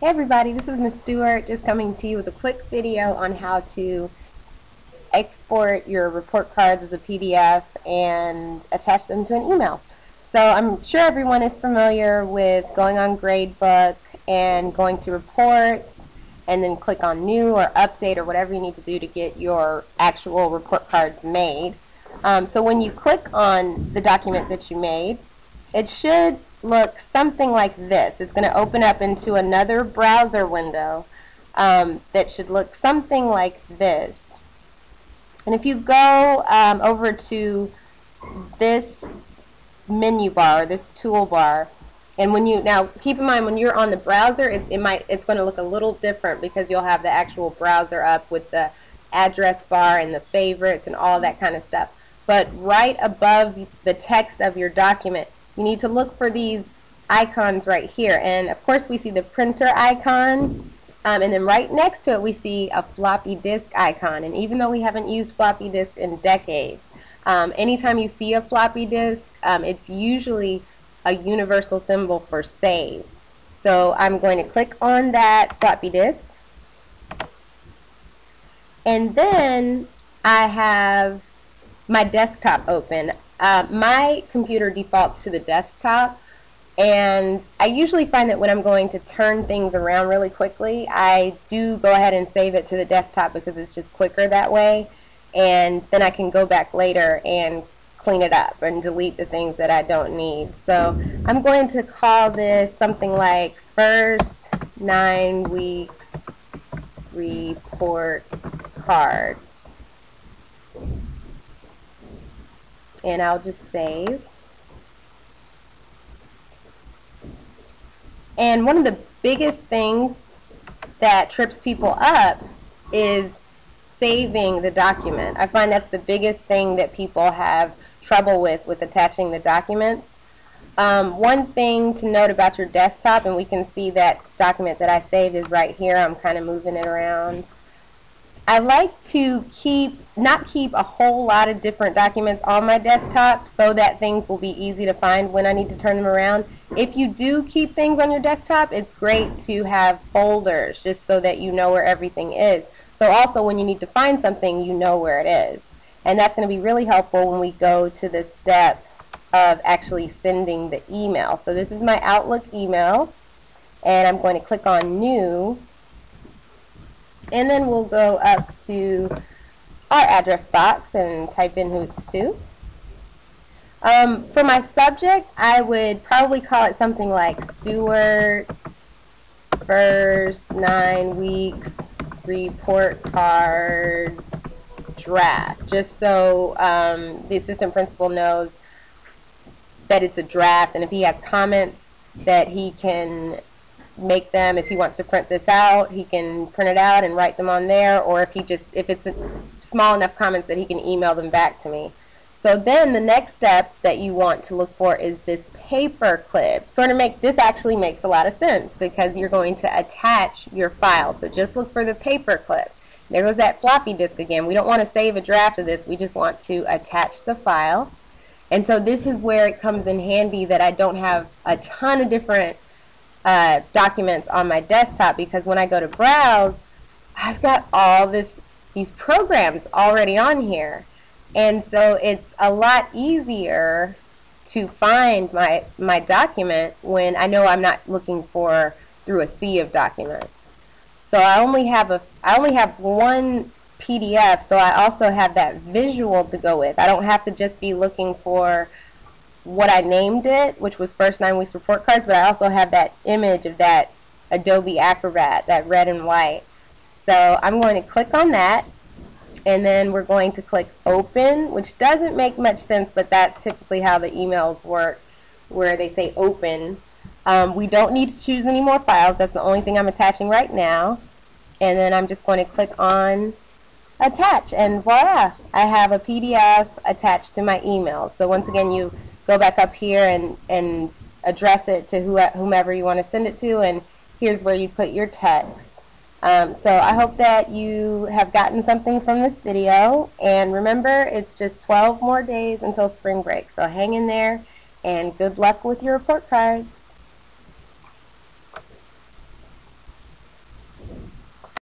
Hey everybody, this is Miss Stewart just coming to you with a quick video on how to export your report cards as a PDF and attach them to an email. So I'm sure everyone is familiar with going on Gradebook and going to reports and then click on new or update or whatever you need to do to get your actual report cards made. So when you click on the document that you made, it should look something like this. It's going to open up into another browser window that should look something like this. And if you go over to this menu bar, this toolbar, and when you now keep in mind when you're on the browser, it's going to look a little different because you'll have the actual browser up with the address bar and the favorites and all that kind of stuff. But right above the text of your document, you need to look for these icons right here. And of course we see the printer icon, and then right next to it we see a floppy disk icon. And even though we haven't used floppy disk in decades, anytime you see a floppy disk, it's usually a universal symbol for save. So I'm going to click on that floppy disk, and then I have my desktop open. My computer defaults to the desktop, and I usually find that when I'm going to turn things around really quickly, I do go ahead and save it to the desktop because it's just quicker that way, and then I can go back later and clean it up and delete the things that I don't need. So I'm going to call this something like first 9 weeks report cards. And I'll just save. And one of the biggest things that trips people up is saving the document. I find that's the biggest thing that people have trouble with attaching the documents. One thing to note about your desktop, and we can see that document that I saved is right here. I'm kind of moving it around. I like to not keep a whole lot of different documents on my desktop so that things will be easy to find when I need to turn them around. If you do keep things on your desktop, it's great to have folders just so that you know where everything is. So also when you need to find something, you know where it is. And that's going to be really helpful when we go to the step of actually sending the email. So this is my Outlook email, and I'm going to click on New. And then we'll go up to our address box and type in who it's to. For my subject, I would probably call it something like Stewart first 9 weeks report cards draft, just so the assistant principal knows that it's a draft, and if he has comments that he can make them. If he wants to print this out, he can print it out and write them on there, or if it's small enough comments that he can email them back to me. So then the next step that you want to look for is this paper clip. This actually makes a lot of sense because you're going to attach your file. So just look for the paper clip. There goes that floppy disk again. We don't want to save a draft of this. We just want to attach the file. And so this is where it comes in handy that I don't have a ton of different documents on my desktop, because when I go to browse, I've got all these programs already on here, and so it's a lot easier to find my document when I know I'm not looking through a sea of documents. So I only have one PDF, so I also have that visual to go with. I don't have to just be looking for what I named it, which was first 9 weeks report cards, but I also have that image of that Adobe Acrobat, that red and white. So I'm going to click on that, and then we're going to click open, which doesn't make much sense, but that's typically how the emails work, where they say open. We don't need to choose any more files. That's the only thing I'm attaching right now. And then I'm just going to click on attach, and voila, I have a PDF attached to my email. So once again, you go back up here and address it to whomever you want to send it to, and here's where you put your text. So I hope that you have gotten something from this video, and remember, it's just 12 more days until spring break, so hang in there, and good luck with your report cards.